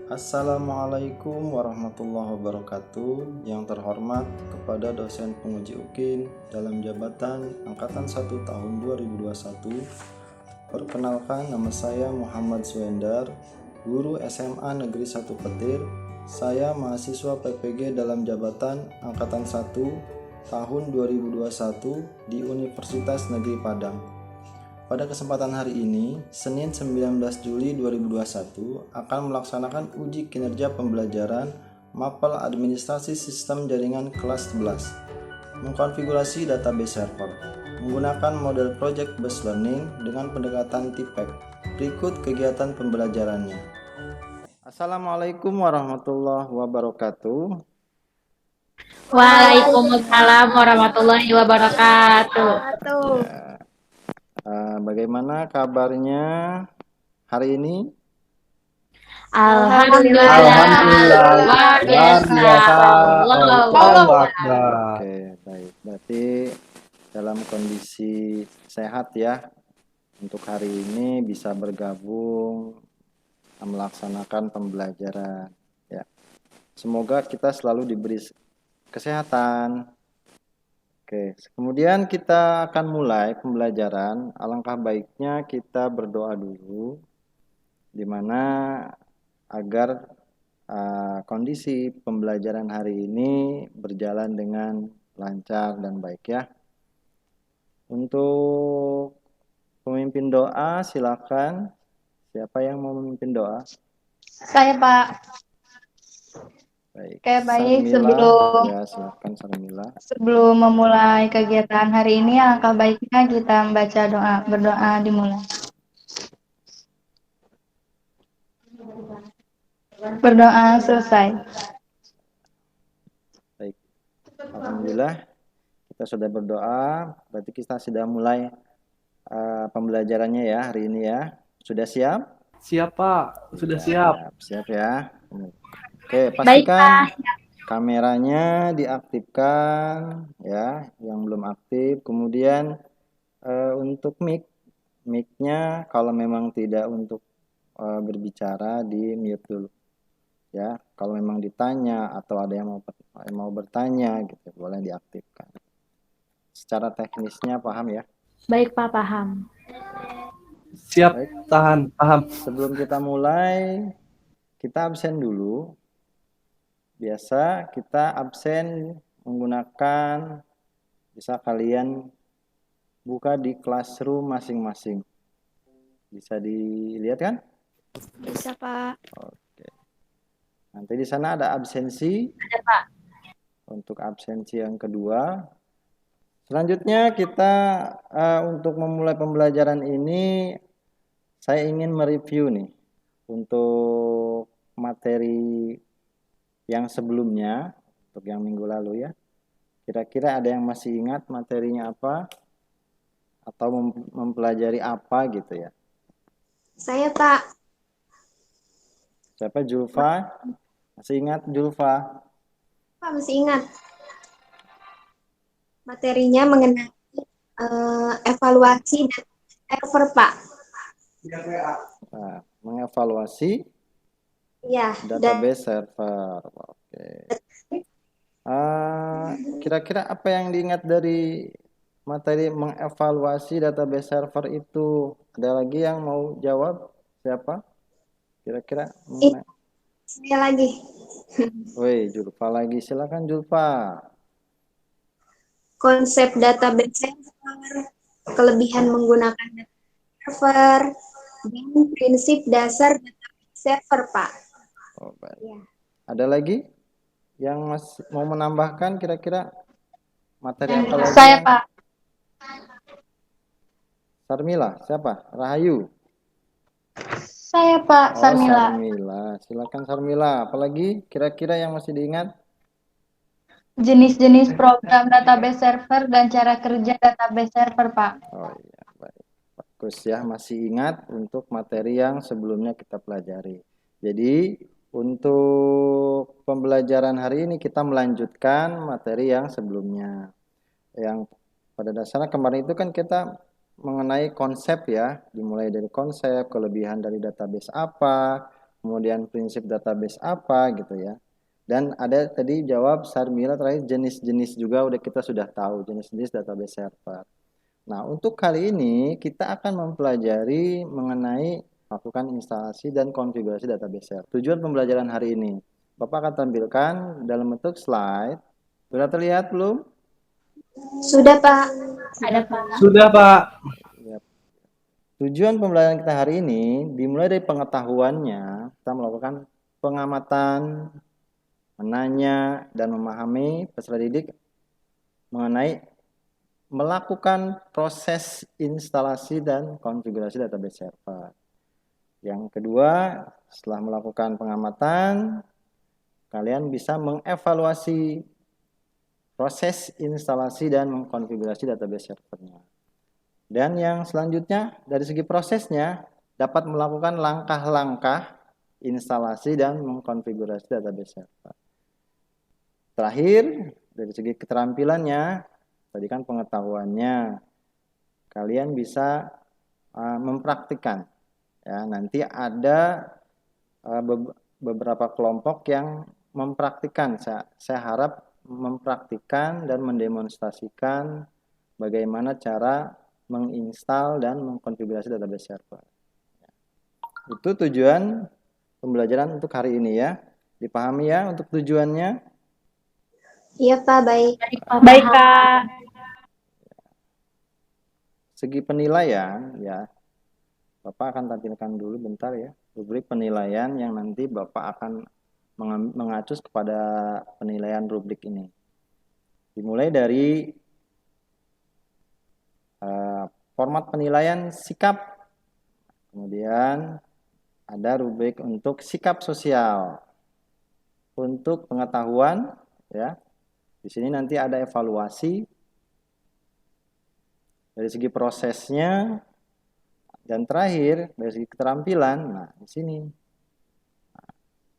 Assalamualaikum warahmatullahi wabarakatuh. Yang terhormat kepada dosen penguji UKIN dalam jabatan Angkatan 1 tahun 2021. Perkenalkan, nama saya Muhammad Suendar, guru SMA Negeri 1 Petir. Saya mahasiswa PPG dalam jabatan Angkatan 1 tahun 2021 di Universitas Negeri Padang. Pada kesempatan hari ini, Senin 19 Juli 2021, akan melaksanakan uji kinerja pembelajaran Mapel Administrasi Sistem Jaringan kelas 11, mengkonfigurasi database server, menggunakan model Project Based Learning dengan pendekatan TPEC. Berikut kegiatan pembelajarannya. Assalamualaikum warahmatullahi wabarakatuh. Waalaikumsalam warahmatullahi wabarakatuh. Ya, bagaimana kabarnya hari ini? Alhamdulillah, Alhamdulillah, luar luar biasa. biasa. Allahu Akbar. Akbar. Oke, baik. Berarti dalam kondisi sehat ya, untuk hari ini bisa bergabung melaksanakan pembelajaran. Ya, semoga kita selalu diberi kesehatan. Oke, kemudian kita akan mulai pembelajaran. Alangkah baiknya kita berdoa dulu, di mana agar kondisi pembelajaran hari ini berjalan dengan lancar dan baik ya. Untuk pemimpin doa, silakan. Siapa yang mau memimpin doa? Saya Pak. Baik. Oke, baik. Sarmila, ya silakan Sarmila. Sebelum memulai kegiatan hari ini, alangkah baiknya kita membaca doa, berdoa dimulai. Berdoa selesai. Baik. Alhamdulillah kita sudah berdoa. Berarti kita sudah mulai pembelajarannya ya hari ini ya. Sudah siap? Siap, Pak. Sudah siap. Siap ya. Oke, pastikan kameranya diaktifkan ya, yang belum aktif. Kemudian untuk mic-nya kalau memang tidak untuk berbicara di mute dulu. Ya, kalau memang ditanya atau ada yang mau bertanya gitu, boleh diaktifkan. Secara teknisnya paham ya? Baik, Pak, paham. Siap, Baik. tahan, paham. Sebelum kita mulai, kita absen dulu. Biasa kita absen menggunakan, bisa kalian buka di classroom masing-masing. Bisa dilihat kan? Bisa, Pak. Oke. Nanti di sana ada absensi. Ada, Pak. Untuk absensi yang kedua. Selanjutnya kita untuk memulai pembelajaran ini, saya ingin mereview nih untuk materi yang sebelumnya, untuk yang minggu lalu ya. Kira-kira ada yang masih ingat materinya apa? Atau mempelajari apa gitu ya? Saya Pak. Siapa? Julfa? Masih ingat Julfa? Pak masih ingat materinya mengenai evaluasi dan server Pak. Nah, mengevaluasi Ya, database server. Oke. Kira-kira apa yang diingat dari materi mengevaluasi database server itu? Ada lagi yang mau jawab? Siapa? Kira-kira? Saya lagi. Woi, Julfa lagi. Silakan Julfa. Konsep database server, kelebihan menggunakan server, dan prinsip dasar database server Pak. Oh, baik. Ya. Ada lagi yang mau menambahkan kira-kira materi apa lagi? Saya, Pak. Sarmila, siapa? Rahayu. Saya, Pak. Sarmila. Sarmila. Silakan Sarmila. Apalagi kira-kira yang masih diingat? Jenis-jenis program database server dan cara kerja database server, Pak. Oh iya, baik. Bagus ya, masih ingat untuk materi yang sebelumnya kita pelajari. Jadi, untuk pembelajaran hari ini kita melanjutkan materi yang sebelumnya. Yang pada dasarnya kemarin itu kan kita mengenai konsep ya, dimulai dari konsep, kelebihan dari database apa, kemudian prinsip database apa gitu ya. Dan ada tadi jawab Sarmila terakhir jenis-jenis juga kita sudah tahu jenis-jenis database server. Nah, untuk kali ini kita akan mempelajari mengenai melakukan instalasi dan konfigurasi database server. Tujuan pembelajaran hari ini, Bapak akan tampilkan dalam bentuk slide. Sudah terlihat belum? Sudah, Pak. Ada Pak. Sudah, Pak. Ya. Tujuan pembelajaran kita hari ini dimulai dari pengetahuannya, kita melakukan pengamatan, menanya, dan memahami peserta didik mengenai melakukan proses instalasi dan konfigurasi database server. Yang kedua, setelah melakukan pengamatan, kalian bisa mengevaluasi proses instalasi dan mengkonfigurasi database servernya. Dan yang selanjutnya, dari segi prosesnya, dapat melakukan langkah-langkah instalasi dan mengkonfigurasi database server. Terakhir, dari segi keterampilannya, tadi kan pengetahuannya, kalian bisa mempraktikkan. Ya, nanti ada beberapa kelompok yang mempraktikkan. Saya harap mempraktikkan dan mendemonstrasikan bagaimana cara menginstal dan mengkonfigurasi database server. Itu tujuan pembelajaran untuk hari ini ya. Dipahami ya untuk tujuannya? Iya, Pak, baik. Baik, Kak. Segi penilaian ya, Bapak akan tampilkan dulu bentar ya, rubrik penilaian yang nanti Bapak akan mengacu kepada penilaian rubrik ini. Dimulai dari format penilaian sikap, kemudian ada rubrik untuk sikap sosial, untuk pengetahuan ya. Di sini nanti ada evaluasi dari segi prosesnya, dan terakhir dari segi keterampilan. Nah, di sini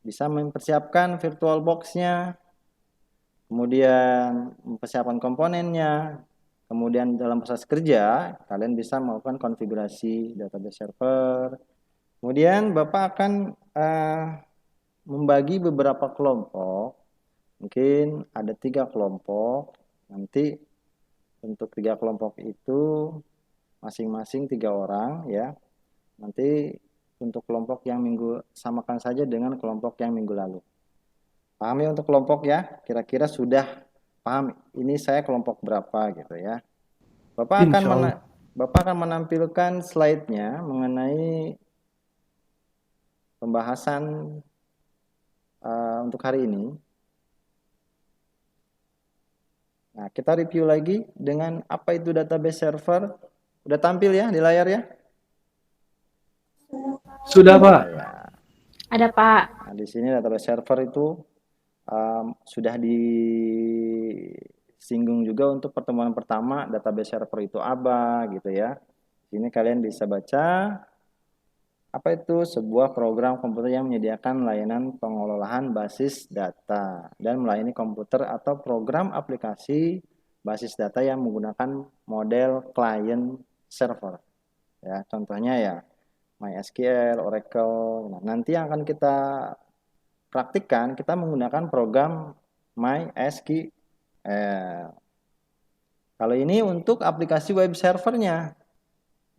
bisa mempersiapkan virtual box-nya, kemudian mempersiapkan komponennya, kemudian dalam proses kerja kalian bisa melakukan konfigurasi database server. Kemudian Bapak akan membagi beberapa kelompok, mungkin ada 3 kelompok. Nanti untuk 3 kelompok itu masing-masing 3 orang ya. Nanti untuk kelompok yang minggu, samakan saja dengan kelompok yang minggu lalu. Paham ya untuk kelompok ya? Kira-kira sudah paham ini saya kelompok berapa gitu ya. Bapak akan menampilkan slide-nya mengenai pembahasan untuk hari ini. Nah, kita review lagi dengan apa itu database server. Udah tampil ya di layar ya? Sudah, Pak. Ya. Ada, Pak. Nah, di sini database server itu sudah disinggung juga untuk pertemuan pertama database server itu apa gitu ya. Ini kalian bisa baca apa itu sebuah program komputer yang menyediakan layanan pengelolaan basis data dan melayani komputer atau program aplikasi basis data yang menggunakan model client server. Ya, contohnya ya MySQL, Oracle. Nah, nanti yang akan kita praktikkan kita menggunakan program MySQL. Kalau ini untuk aplikasi web servernya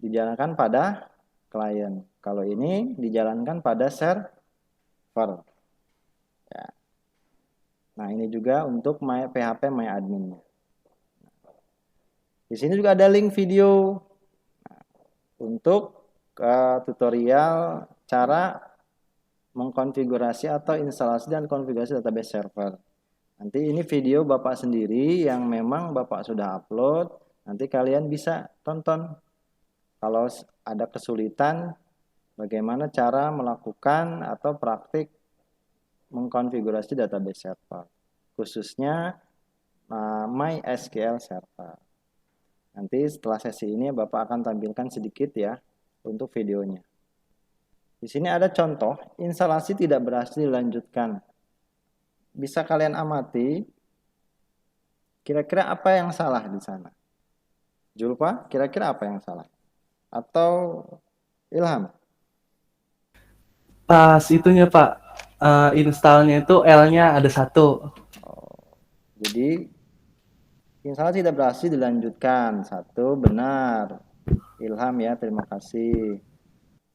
dijalankan pada klien. Kalau ini dijalankan pada server. Ya. Nah, ini juga untuk PHP MyAdmin. Di sini juga ada link video untuk tutorial cara mengkonfigurasi atau instalasi dan konfigurasi database server. Nanti ini video Bapak sendiri yang memang Bapak sudah upload. Nanti kalian bisa tonton. Kalau ada kesulitan, bagaimana cara melakukan atau praktik mengkonfigurasi database server, khususnya MySQL server. Nanti setelah sesi ini Bapak akan tampilkan sedikit ya untuk videonya. Di sini ada contoh instalasi tidak berhasil dilanjutkan. Bisa kalian amati. Kira-kira apa yang salah di sana? Julpa, kira-kira apa yang salah? Atau Ilham? Pas itunya Pak, installnya itu L-nya ada 1. Jadi instalasi tidak berhasil dilanjutkan. 1 benar. Ilham ya, terima kasih.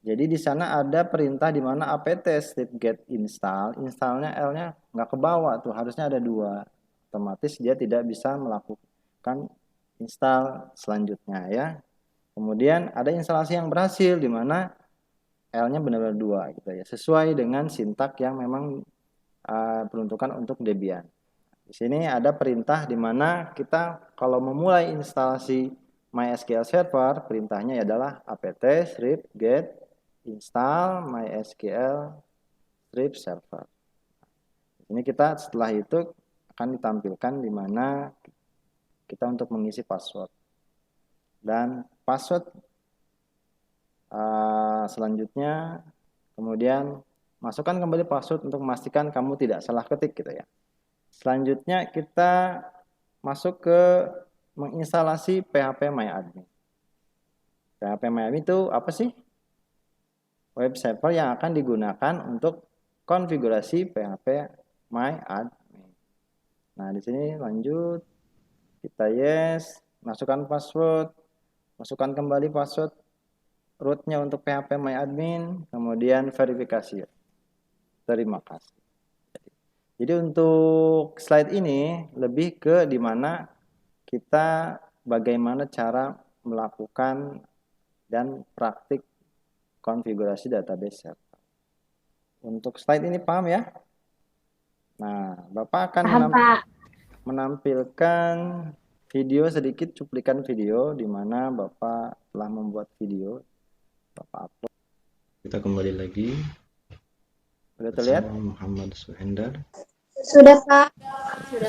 Jadi di sana ada perintah di mana apt strip get install, installnya L-nya nggak ke bawah tuh, harusnya ada 2. Otomatis dia tidak bisa melakukan install selanjutnya ya. Kemudian ada instalasi yang berhasil di mana L-nya benar-benar 2 gitu ya, sesuai dengan sintak yang memang peruntukan untuk Debian. Di sini ada perintah di mana kita kalau memulai instalasi MySQL Server, perintahnya adalah apt strip get install MySQL strip server. Ini kita setelah itu akan ditampilkan di mana kita untuk mengisi password. Dan password selanjutnya kemudian masukkan kembali password untuk memastikan kamu tidak salah ketik gitu ya. Selanjutnya kita masuk ke menginstalasi phpMyAdmin. phpMyAdmin itu apa sih? Web server yang akan digunakan untuk konfigurasi phpMyAdmin. Nah, di sini lanjut, kita yes, masukkan password, masukkan kembali password rootnya untuk phpMyAdmin, kemudian verifikasi. Terima kasih. Jadi untuk slide ini lebih ke dimana kita bagaimana cara melakukan dan praktik konfigurasi database server. Untuk slide ini paham ya? Nah, Bapak akan Paham, Pak. menampilkan video sedikit, cuplikan video di mana Bapak telah membuat video. Bapak upload. Kita kembali lagi. Sudah terlihat? Muhammad Suhendar. Sudah, Pak.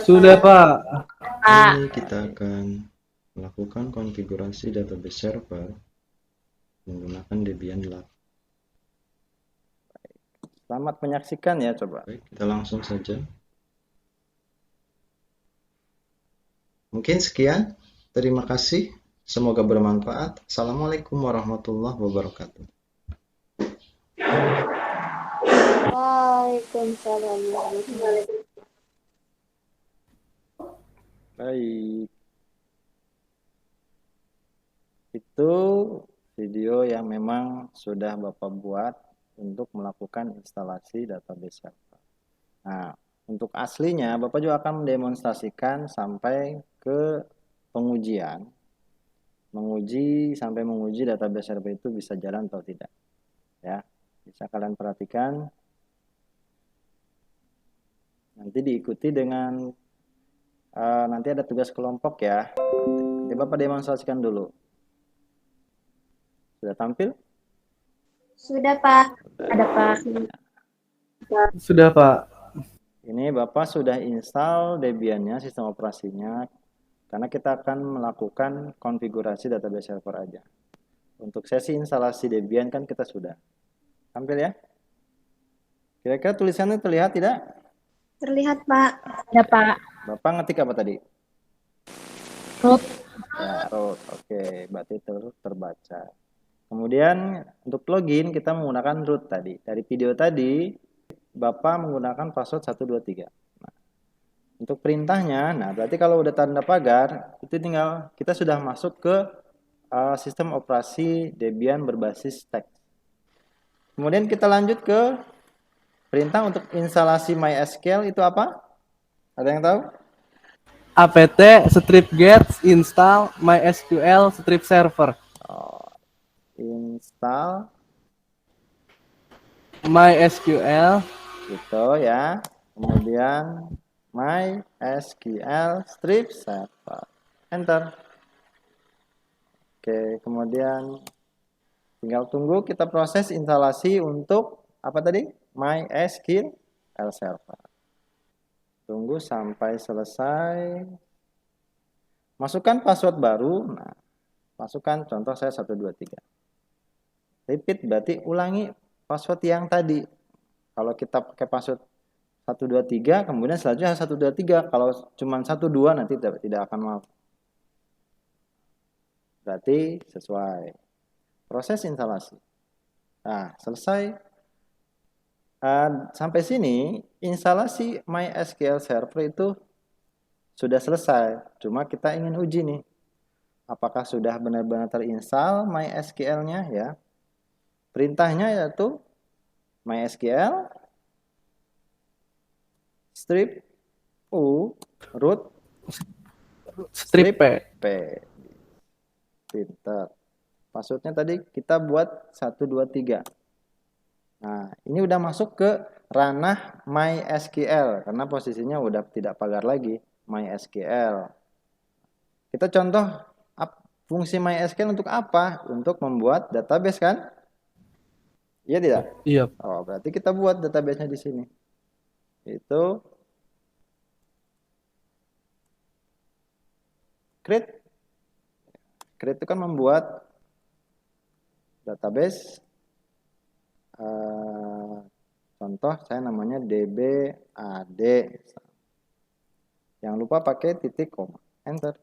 Sudah Pak. Ini kita akan melakukan konfigurasi database server menggunakan Debian 8. Selamat menyaksikan ya, coba. Baik, kita langsung saja. Mungkin sekian. Terima kasih. Semoga bermanfaat. Assalamualaikum warahmatullahi wabarakatuh. Waalaikumsalam. Baik. Itu video yang memang sudah Bapak buat untuk melakukan instalasi database server. Nah, untuk aslinya Bapak juga akan mendemonstrasikan sampai ke pengujian. Sampai menguji database server itu bisa jalan atau tidak. Ya, bisa kalian perhatikan. Nanti diikuti dengan nanti ada tugas kelompok ya. Nanti Bapak demonstrasikan dulu. Sudah tampil? Sudah, Pak. Ada, Pak. Sudah Pak. Ini Bapak sudah install Debian-nya, sistem operasinya, karena kita akan melakukan konfigurasi database server aja. Untuk sesi instalasi Debian kan kita sudah. Tampil ya? Kira-kira tulisannya terlihat tidak? Terlihat, Pak. Ya, Pak. Bapak ngetik apa tadi? Root. Ya, root. Oke, berarti terbaca. Kemudian untuk login kita menggunakan root tadi. Dari video tadi Bapak menggunakan password 123. Nah, untuk perintahnya, nah berarti kalau udah tanda pagar, itu tinggal kita sudah masuk ke sistem operasi Debian berbasis teks. Kemudian kita lanjut ke perintah untuk instalasi MySQL itu apa? Ada yang tahu? apt strip get install MySQL strip server. Install MySQL gitu ya. Kemudian MySQL strip server. Enter. Oke, kemudian tinggal tunggu kita proses instalasi untuk apa tadi? MySQL server. Tunggu sampai selesai. Masukkan password baru. Nah, masukkan contoh saya 123. Repeat berarti ulangi password yang tadi. Kalau kita pakai password 123, kemudian selanjutnya 123. Kalau cuma 12 nanti tidak akan mau. Berarti sesuai. Proses instalasi. Nah, selesai. Sampai sini instalasi MySQL Server itu sudah selesai. Cuma kita ingin uji nih, apakah sudah benar-benar terinstall MySQL-nya ya. Perintahnya yaitu MySQL strip u root Strip P. p. Pinter. Passwordnya tadi kita buat 1, 2, 3. Nah, ini udah masuk ke ranah MySQL karena posisinya udah tidak pagar lagi, MySQL. Kita contoh fungsi MySQL untuk apa? Untuk membuat database kan? Iya tidak? Iya. Oh, berarti kita buat database-nya di sini. Itu create. Create itu kan membuat database. Contoh saya namanya DBAD. Jangan lupa pakai titik koma. Enter.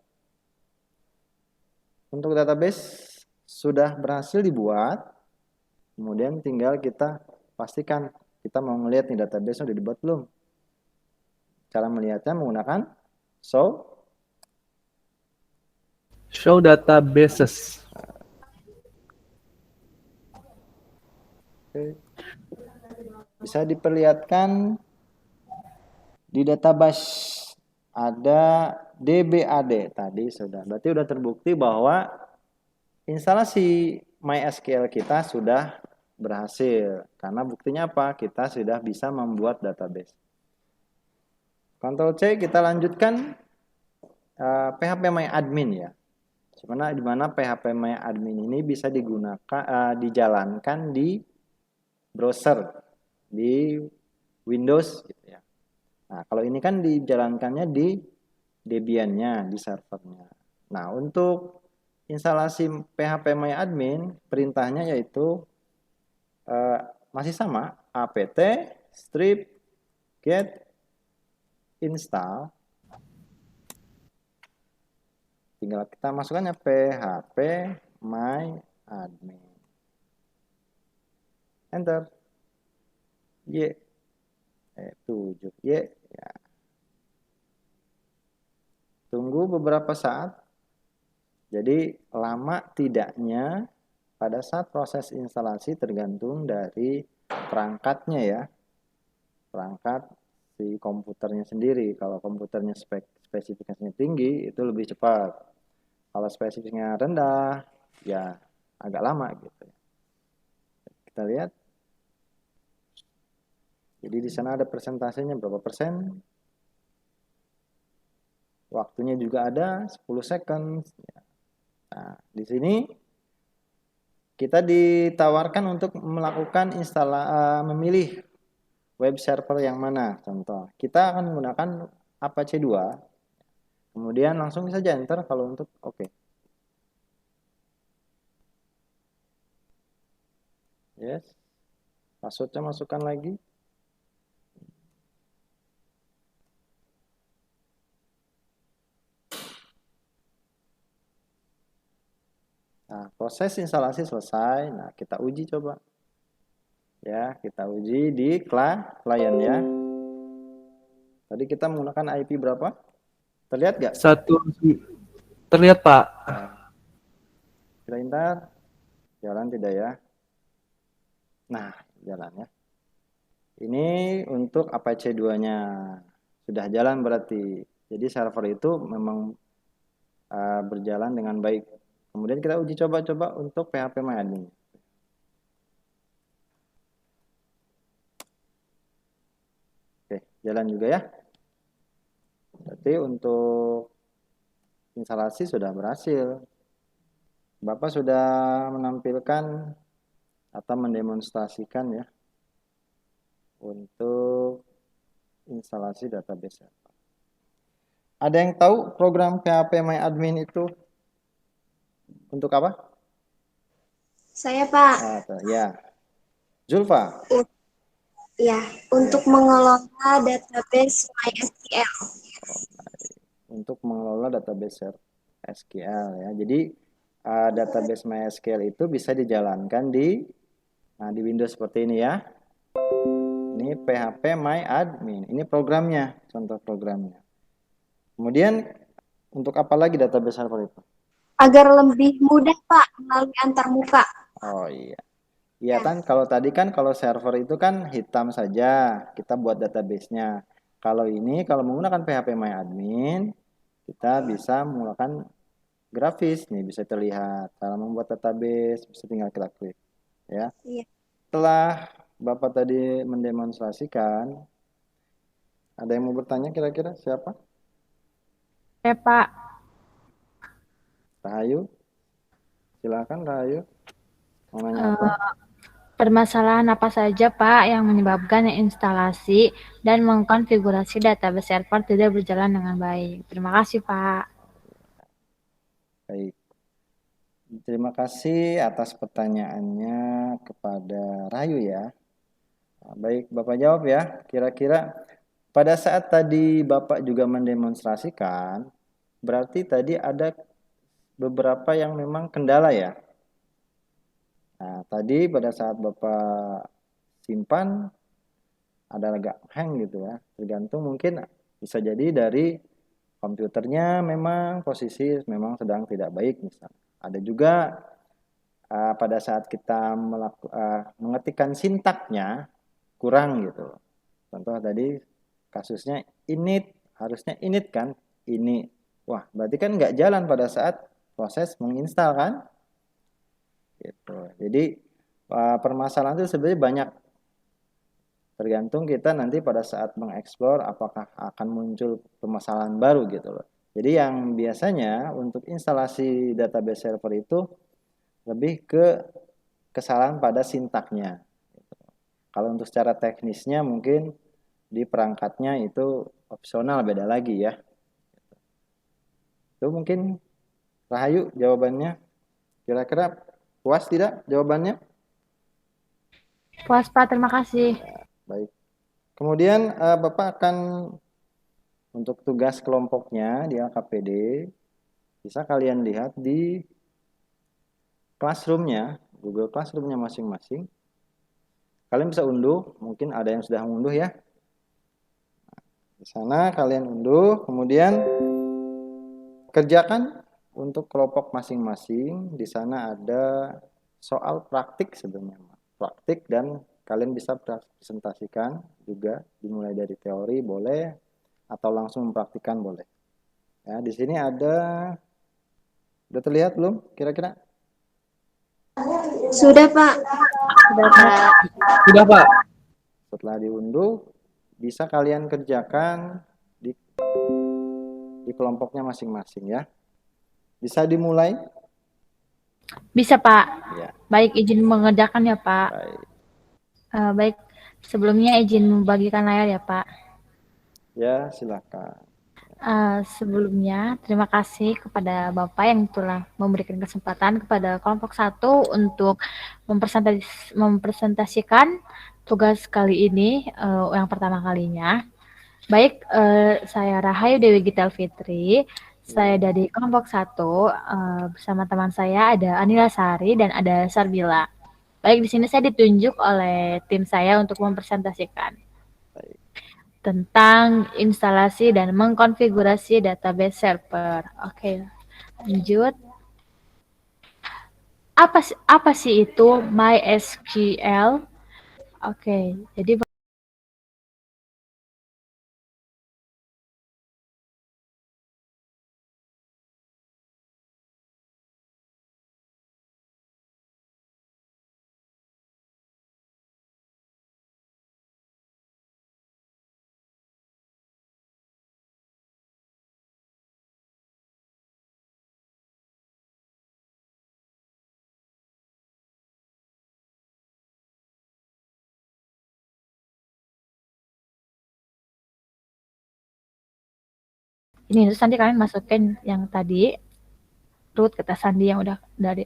Untuk database sudah berhasil dibuat. Kemudian tinggal kita pastikan kita mau ngelihat nih database sudah dibuat belum. Cara melihatnya menggunakan Show databases. Oke. Bisa diperlihatkan di database ada DBAD tadi sudah. Berarti sudah terbukti bahwa instalasi MySQL kita sudah berhasil. Karena buktinya apa? Kita sudah bisa membuat database. Ctrl C kita lanjutkan PHP MyAdmin ya. Dimana PHP MyAdmin ini bisa digunakan dijalankan di browser di Windows gitu ya. Nah, kalau ini kan dijalankannya di Debian-nya, di servernya. Nah, untuk instalasi PHP MyAdmin, perintahnya yaitu masih sama, apt strip get install. Tinggal kita masukkannya PHP MyAdmin. Enter. Y 7 Y ya. Tunggu beberapa saat. Jadi lama tidaknya pada saat proses instalasi tergantung dari perangkatnya ya. Perangkat si komputernya sendiri. Kalau komputernya spesifikasinya tinggi itu lebih cepat. Kalau spesifikasinya rendah ya agak lama gitu. Kita lihat. Jadi di sana ada persentasenya berapa persen. Waktunya juga ada 10 second. Nah, di sini kita ditawarkan untuk melakukan memilih web server yang mana. Contoh, kita akan menggunakan Apache 2. Kemudian langsung saja enter kalau untuk oke. Yes. Passwordnya masukkan lagi. Nah, proses instalasi selesai. Nah, kita uji coba. Ya, kita uji di klien ya. Tadi kita menggunakan IP berapa? Terlihat nggak? Terlihat, Pak. Kita enter. Jalan tidak ya? Nah, jalan ya. Ini untuk Apache 2-nya. Sudah jalan berarti. Jadi server itu memang berjalan dengan baik. Kemudian kita uji coba untuk PHP MyAdmin. Oke, jalan juga ya. Berarti untuk instalasi sudah berhasil. Bapak sudah menampilkan atau mendemonstrasikan ya untuk instalasi database. Ada yang tahu program PHP MyAdmin itu untuk apa? Saya, Pak. Ya. Zulfa. Ya, untuk mengelola database MySQL. Untuk mengelola database SQL ya. Jadi database MySQL itu bisa dijalankan di Windows seperti ini ya. Ini PHP My Admin. Ini programnya, contoh programnya. Kemudian untuk apa lagi database server itu? Agar lebih mudah, Pak, melalui antarmuka. Oh iya. Iya kan, kalau tadi kan kalau server itu kan hitam saja, kita buat database-nya. Kalau ini, kalau menggunakan PHP My Admin, kita bisa menggunakan grafis nih, bisa terlihat cara membuat database, bisa tinggal kita klik, ya. Iya. Setelah Bapak tadi mendemonstrasikan, ada yang mau bertanya kira-kira siapa? Pak. Rahayu, silakan Rahayu. Mau nanya apa? Permasalahan apa saja, Pak, yang menyebabkan instalasi dan mengkonfigurasi database server tidak berjalan dengan baik? Terima kasih, Pak. Baik. Terima kasih atas pertanyaannya kepada Rahayu ya. Nah, baik, Bapak jawab ya. Kira-kira pada saat tadi Bapak juga mendemonstrasikan, berarti tadi ada beberapa yang memang kendala ya. Nah, tadi pada saat Bapak simpan ada agak hang gitu ya. Tergantung mungkin bisa jadi dari komputernya memang posisi memang sedang tidak baik misalnya. Ada juga pada saat kita mengetikkan sintaknya kurang gitu. Contoh tadi kasusnya init, harusnya init kan, ini. Wah, berarti kan nggak jalan pada saat proses menginstal kan? Gitu. Jadi permasalahan itu sebenarnya banyak. Tergantung kita nanti pada saat mengeksplor apakah akan muncul permasalahan baru gitu loh. Jadi yang biasanya untuk instalasi database server itu lebih ke kesalahan pada sintaknya. Kalau untuk secara teknisnya mungkin di perangkatnya itu opsional beda lagi ya. Itu mungkin Rahayu jawabannya. Kira-kira puas tidak jawabannya? Puas, Pak. Terima kasih. Baik. Kemudian Bapak akan untuk tugas kelompoknya di LKPD bisa kalian lihat di classroom-nya, Google Classroom-nya masing-masing. Kalian bisa unduh, mungkin ada yang sudah mengunduh ya. Di sana kalian unduh, kemudian kerjakan untuk kelompok masing-masing. Di sana ada soal praktik sebenarnya. Praktik dan kalian bisa presentasikan juga, dimulai dari teori boleh atau langsung mempraktikkan boleh. Ya, di sini ada, udah terlihat belum kira-kira? Sudah, Pak. Sudah, Pak. Sudah, Pak. Setelah diunduh, bisa kalian kerjakan di kelompoknya masing-masing ya. Bisa dimulai? Bisa, Pak. Ya. Baik, izin mengerjakan ya, Pak. Baik. Baik, sebelumnya izin membagikan layar ya, Pak. Ya, silakan. Sebelumnya, terima kasih kepada Bapak yang telah memberikan kesempatan kepada kelompok 1 untuk mempresentasikan tugas kali ini yang pertama kalinya. Baik, saya Rahayu Dewi Gita Fitri. Saya dari kelompok 1 bersama teman saya ada Anila Sari dan ada Sarbila. Baik, di sini saya ditunjuk oleh tim saya untuk mempresentasikan tentang instalasi dan mengkonfigurasi database server. Oke, lanjut. Apa sih itu MySQL? Oke, jadi ini terus nanti kalian masukin yang tadi root kata sandi yang udah dari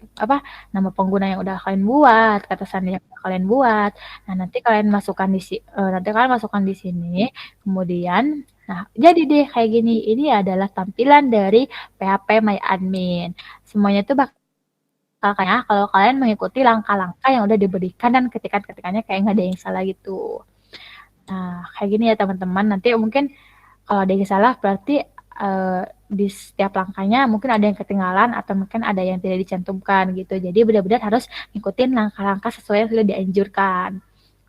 nama pengguna yang udah kalian buat, kata sandi yang udah kalian buat. Nah, nanti kalian masukkan di sini. Kemudian jadi deh kayak gini. Ini adalah tampilan dari PHP My Admin. Semuanya itu kayak kalau kalian mengikuti langkah-langkah yang udah diberikan dan ketikan-ketikannya kayak nggak ada yang salah gitu. Nah, kayak gini ya teman-teman. Nanti mungkin kalau ada yang salah berarti di setiap langkahnya mungkin ada yang ketinggalan atau mungkin ada yang tidak dicantumkan gitu. Jadi benar-benar harus ngikutin langkah-langkah sesuai yang sudah dianjurkan.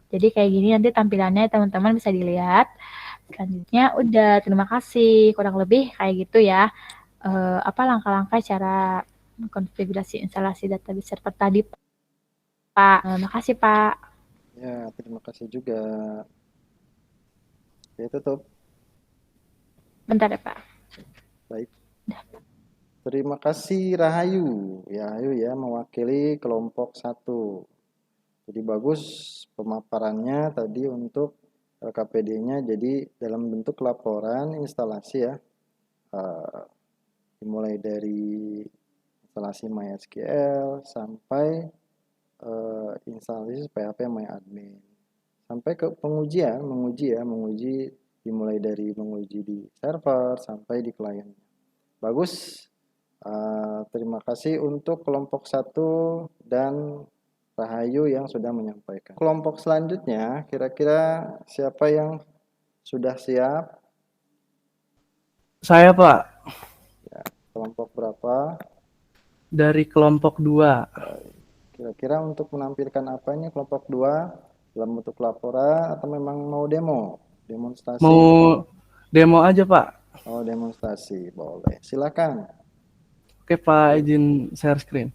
Jadi kayak gini nanti tampilannya teman-teman bisa dilihat. Selanjutnya udah, terima kasih. Kurang lebih kayak gitu ya. Apa langkah-langkah cara konfigurasi instalasi database server tadi, Pak. Makasih, Pak. Ya, terima kasih juga. Ya, tutup. Bentar ya, Pak. Baik. Terima kasih Rahayu. Ya, Rahayu ya mewakili kelompok 1. Jadi bagus pemaparannya tadi untuk LKPD-nya. Jadi dalam bentuk laporan instalasi ya. Dimulai dari instalasi MySQL sampai instalasi PHP MyAdmin. Sampai ke pengujian, menguji dimulai dari menguji di server sampai di klien. Bagus. Terima kasih untuk kelompok 1 dan Rahayu yang sudah menyampaikan. Kelompok selanjutnya, kira-kira siapa yang sudah siap? Saya, Pak, Kelompok berapa? dari kelompok 2. Kira-kira untuk menampilkan apa ini kelompok 2? Dalam bentuk laporan atau memang mau demo? Demonstrasi? Mau demo aja, Pak. Oh, demonstrasi. Boleh. Silakan. Oke, Pak, izin share screen.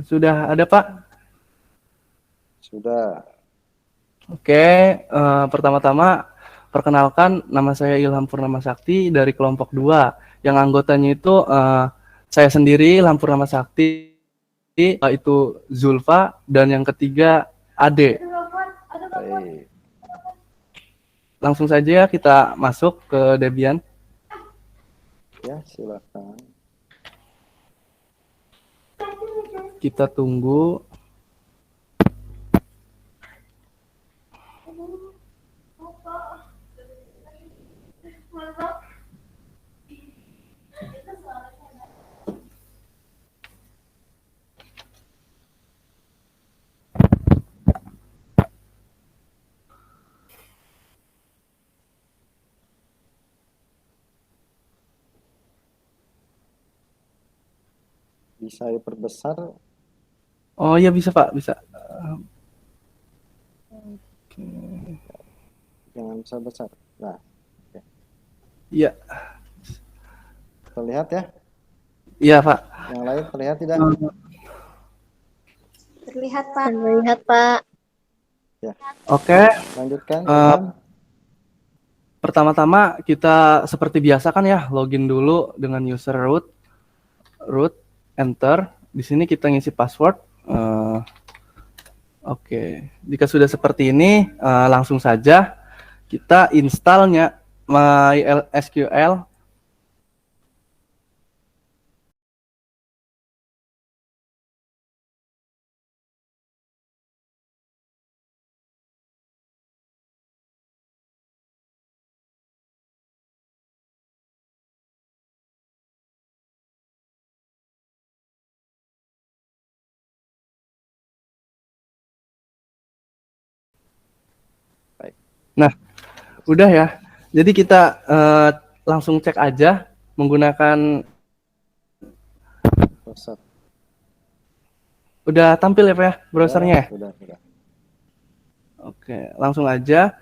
Sudah ada, Pak? Sudah. Oke, pertama-tama perkenalkan, nama saya Ilham Purnama Sakti dari kelompok 2. Yang anggotanya itu saya sendiri, Ilham Purnama Sakti, itu Zulfa, dan yang ketiga Ade. Baik. Langsung saja kita masuk ke Debian. Ya, silakan. Kita tunggu. Bisa diperbesar? Oh iya bisa, Pak, bisa. Jangan besar-besar. Nah, Iya, terlihat ya? iya, Pak. Yang lain terlihat tidak? Terlihat, Pak. Terlihat, Pak. Ya, Oke. lanjutkan. Pertama-tama kita seperti biasa kan ya, login dulu dengan user root, enter. Di sini kita ngisi password. Oke, jika sudah seperti ini, langsung saja kita installnya MySQL. Nah, udah ya. Jadi kita langsung cek aja menggunakan. Browser. Udah tampil ya, Pak ya, browsernya ya? Sudah. Oke, langsung aja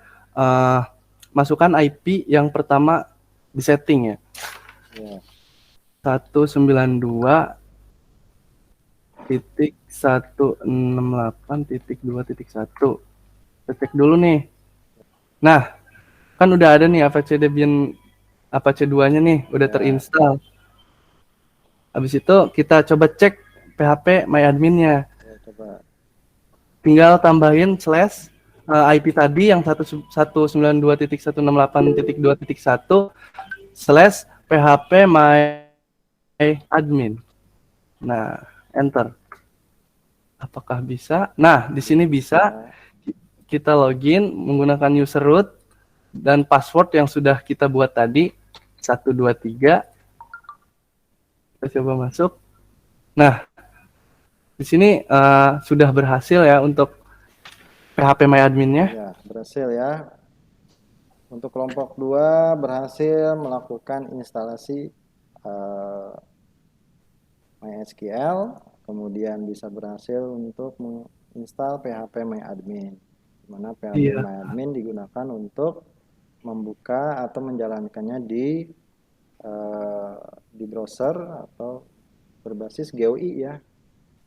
masukkan IP yang pertama di setting ya. Ya. 192.168.2.1. Cek dulu nih. Nah, kan udah ada nih Apache Debian Apache 2-nya nih, udah terinstall. Habis itu kita coba cek PHP MyAdmin-nya. Ya, coba. Tinggal tambahin slash IP tadi yang 192.168.2.1 slash PHP MyAdmin. Nah, enter. Apakah bisa? Nah, di sini bisa. Kita login menggunakan user root dan password yang sudah kita buat tadi 123. Kita coba masuk. Nah, Di sini sudah berhasil ya untuk PHP MyAdmin-nya. Ya, berhasil ya. Untuk kelompok 2 berhasil melakukan instalasi MySQL, kemudian bisa berhasil untuk menginstal PHP MyAdmin. Di mana PHP Iya. MyAdmin digunakan untuk membuka atau menjalankannya di browser atau berbasis GUI ya.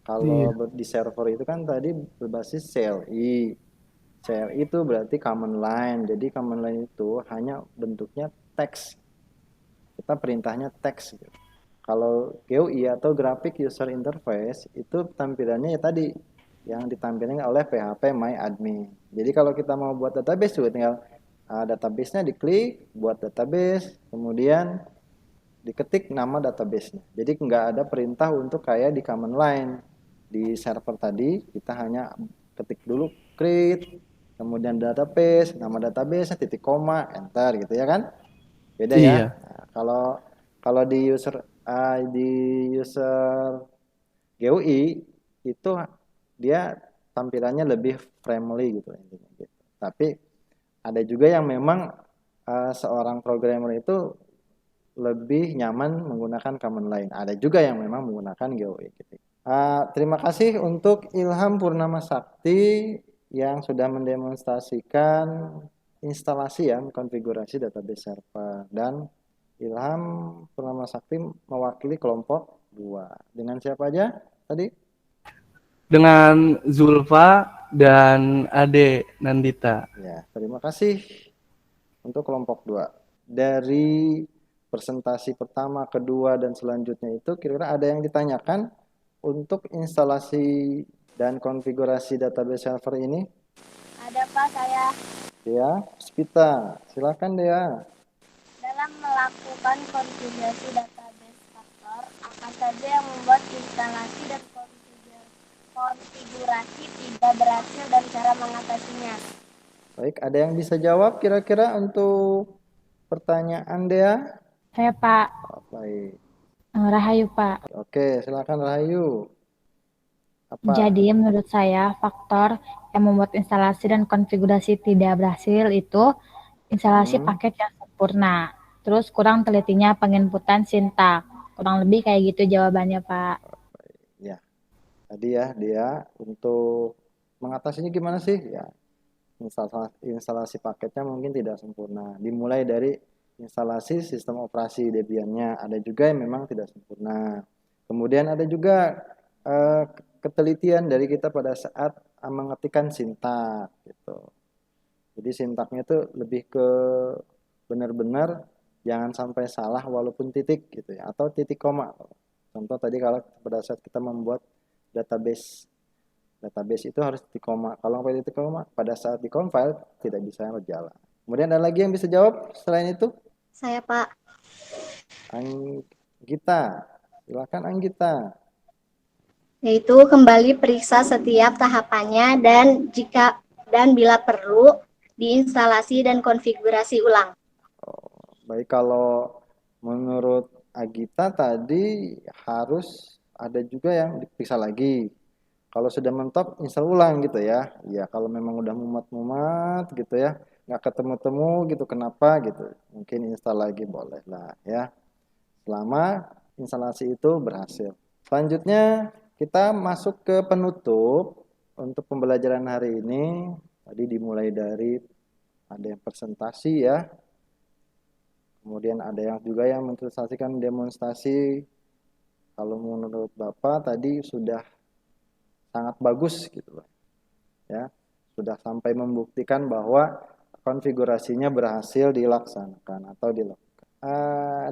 Kalau Iya. di server itu kan tadi berbasis CLI. CLI itu berarti command line. Jadi command line itu hanya bentuknya teks. Kita perintahnya teks. Kalau GUI atau graphic user interface itu tampilannya ya tadi yang ditampilkan oleh PHP MyAdmin. Jadi kalau kita mau buat database juga tinggal database-nya diklik, buat database, kemudian diketik nama database-nya. Jadi nggak ada perintah untuk kayak di command line. Di server tadi kita hanya ketik dulu create, kemudian database, nama database, titik koma, enter gitu ya kan? Beda ya. Iya. Nah, kalau di user GUI itu dia tampilannya lebih friendly gitu intinya gitu. Tapi ada juga yang memang seorang programmer itu lebih nyaman menggunakan command line. Ada juga yang memang menggunakan GUI gitu. Terima kasih untuk Ilham Purnama Sakti yang sudah mendemonstrasikan instalasi ya, konfigurasi database server, dan Ilham Purnama Sakti mewakili kelompok 2. Dengan siapa aja tadi? Dengan Zulfa dan Ade Nandita. Ya, terima kasih untuk kelompok 2. Dari presentasi pertama, kedua, dan selanjutnya itu kira-kira ada yang ditanyakan untuk instalasi dan konfigurasi database server ini? Ada Pak, saya Dea, Spita, silakan Dea. dalam melakukan konfigurasi database faktor, apa saja yang membuat instalasi dan konfigurasi tidak berhasil dan cara mengatasinya? Baik, ada yang bisa jawab kira-kira untuk pertanyaan Dea? Saya Pak, Baik. Rahayu Pak. Oke, silakan Rahayu. Apa? Jadi menurut saya faktor yang membuat instalasi dan konfigurasi tidak berhasil itu instalasi paket yang sempurna. Terus kurang telitinya penginputan sintak. Kurang lebih kayak gitu jawabannya Pak. Ya, tadi ya dia untuk mengatasinya gimana sih? Ya, instalasi paketnya mungkin tidak sempurna. Dimulai dari instalasi sistem operasi Debian-nya. Ada juga yang memang tidak sempurna. Kemudian ada juga ketelitian dari kita pada saat mengetikkan sintak gitu. Jadi sintaknya itu lebih ke benar-benar jangan sampai salah walaupun titik gitu ya, atau titik koma. Contoh tadi kalau pada saat kita membuat database itu harus titik koma. Kalau sampai titik koma pada saat di-compile tidak bisa berjalan. Kemudian ada lagi yang bisa jawab selain itu? Saya Pak. Anggita, silakan Anggita. Yaitu kembali periksa setiap tahapannya dan bila perlu diinstalasi dan konfigurasi ulang. Baik, kalau menurut Agita tadi harus ada juga yang diperiksa lagi. Kalau sudah mentok, install ulang gitu ya. Ya, kalau memang udah mumat-mumat gitu ya, nggak ketemu-temu gitu, kenapa gitu. Mungkin install lagi boleh lah ya. Selama instalasi itu berhasil. Selanjutnya kita masuk ke penutup untuk pembelajaran hari ini. Tadi dimulai dari ada yang presentasi ya. Kemudian ada yang juga yang mendemonstrasikan demonstrasi. Kalau menurut Bapak tadi sudah sangat bagus gitu loh. Ya, sudah sampai membuktikan bahwa konfigurasinya berhasil dilaksanakan atau dilakukan.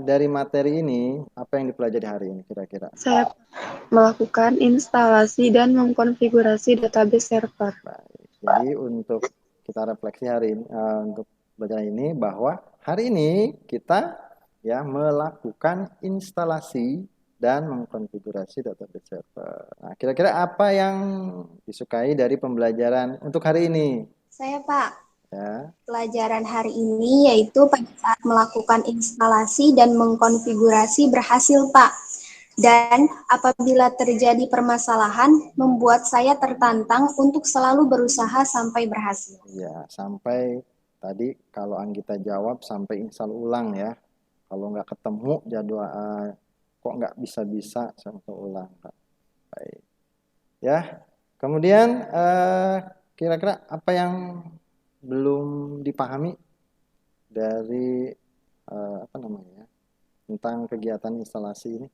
Dari materi ini, apa yang dipelajari hari ini kira-kira? Saya melakukan instalasi dan mengkonfigurasi database server. Baik. Jadi untuk kita refleksi hari ini, untuk belajar ini bahwa hari ini kita ya melakukan instalasi dan mengkonfigurasi database server. Nah, kira-kira apa yang disukai dari pembelajaran untuk hari ini? Saya Pak. Ya. Pelajaran hari ini yaitu pada saat melakukan instalasi dan mengkonfigurasi berhasil Pak. Dan apabila terjadi permasalahan, membuat saya tertantang untuk selalu berusaha sampai berhasil. Ya, sampai tadi kalau Anggita jawab sampai install ulang ya. Kalau nggak ketemu jadwal kok nggak bisa-bisa sampai ulang. Baik. Ya, kemudian kira-kira apa yang belum dipahami dari apa namanya tentang kegiatan instalasi ini?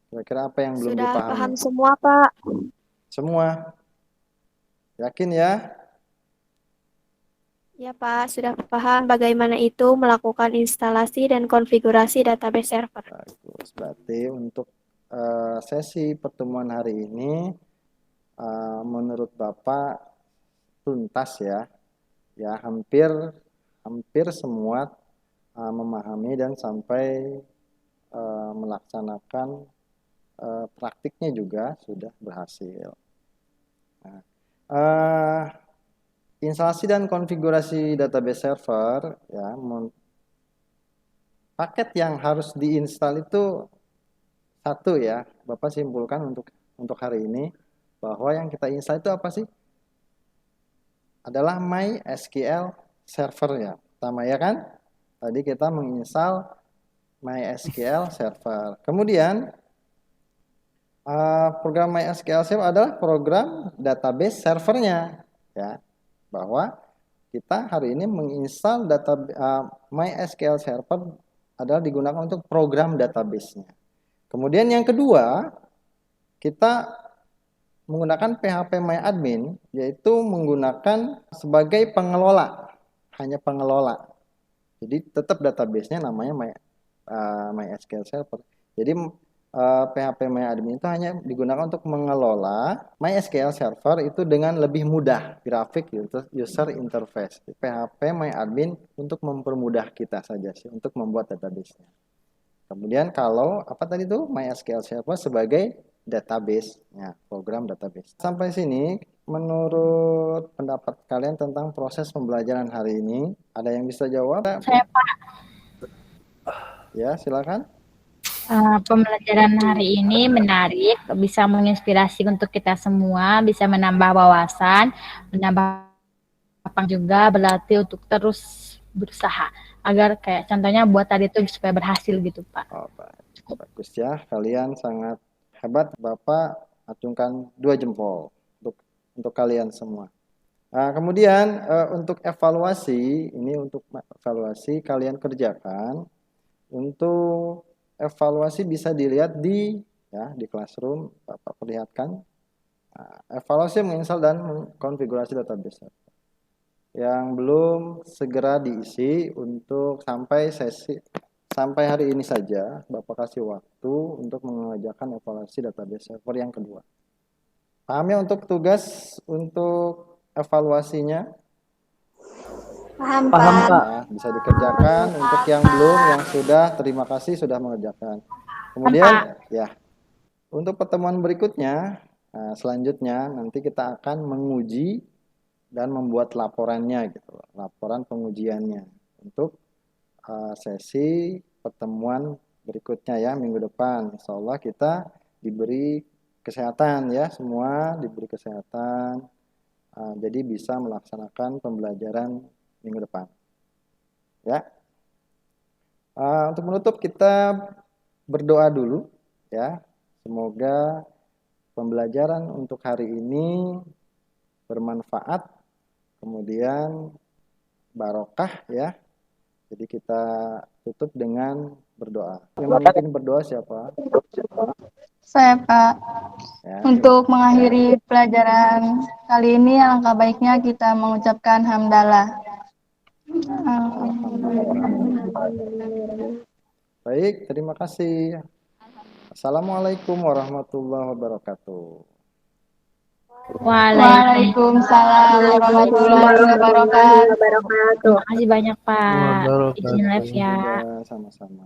Kira-kira apa yang belum Sudah dipahami? paham semua, Pak. Semua? Yakin ya? Ya, Pak, sudah paham bagaimana itu melakukan instalasi dan konfigurasi database server. Bagus. Berarti untuk sesi pertemuan hari ini menurut Bapak tuntas ya. Ya, hampir semua memahami dan sampai melaksanakan praktiknya juga sudah berhasil. Nah, instalasi dan konfigurasi database server ya, paket yang harus diinstal itu satu ya. Bapak simpulkan untuk hari ini bahwa yang kita install itu apa sih? Adalah MySQL server ya. Pertama ya kan? Tadi kita menginstal MySQL server. Kemudian program MySQL server adalah program database servernya ya. Bahwa kita hari ini menginstal MySQL server adalah digunakan untuk program database-nya. Kemudian yang kedua, kita menggunakan PHP MyAdmin, yaitu menggunakan sebagai pengelola, hanya pengelola. Jadi tetap database-nya namanya MySQL server. Jadi PHP MyAdmin itu hanya digunakan untuk mengelola MySQL server itu dengan lebih mudah, grafik user interface. PHP MyAdmin untuk mempermudah kita saja sih untuk membuat database-nya. Kemudian kalau apa tadi itu MySQL server sebagai database, ya, program database. Sampai sini menurut pendapat kalian tentang proses pembelajaran hari ini, ada yang bisa jawab? Saya Pak. Ya, silakan. Pembelajaran hari ini menarik, bisa menginspirasi untuk kita semua, bisa menambah wawasan, menambah lapang juga, berlatih untuk terus berusaha agar kayak contohnya buat tadi itu supaya berhasil gitu Pak. Oh, bagus ya, kalian sangat hebat. Bapak acungkan 2 jempol untuk kalian semua. Nah, kemudian untuk evaluasi, ini untuk evaluasi kalian kerjakan. Untuk evaluasi bisa dilihat di Classroom, Bapak perlihatkan. Nah, evaluasi menginstal dan mengkonfigurasi database. Yang belum segera diisi untuk sampai hari ini saja, Bapak kasih waktu untuk mengerjakan evaluasi database server yang kedua. Paham ya untuk tugas untuk evaluasinya? Paham, Paham, Pak. Pak. Nah, bisa dikerjakan. Untuk yang belum, yang sudah, terima kasih sudah mengerjakan. Kemudian ya, untuk pertemuan berikutnya, selanjutnya nanti kita akan menguji dan membuat laporannya gitu, laporan pengujiannya untuk sesi pertemuan berikutnya ya, minggu depan. Insya Allah kita diberi kesehatan ya, semua diberi kesehatan, jadi bisa melaksanakan pembelajaran minggu depan ya. Untuk menutup kita berdoa dulu ya, semoga pembelajaran untuk hari ini bermanfaat, kemudian barokah ya. Jadi kita tutup dengan berdoa. Yang mungkin berdoa siapa? Saya, Pak. Ya, Untuk mengakhiri pelajaran kali ini, alangkah baiknya kita mengucapkan hamdalah. baik, terima kasih. Assalamualaikum warahmatullahi wabarakatuh. Waalaikumsalam warahmatullahi wabarakatuh. Terima kasih banyak Pak. Izin live ya. Sama-sama.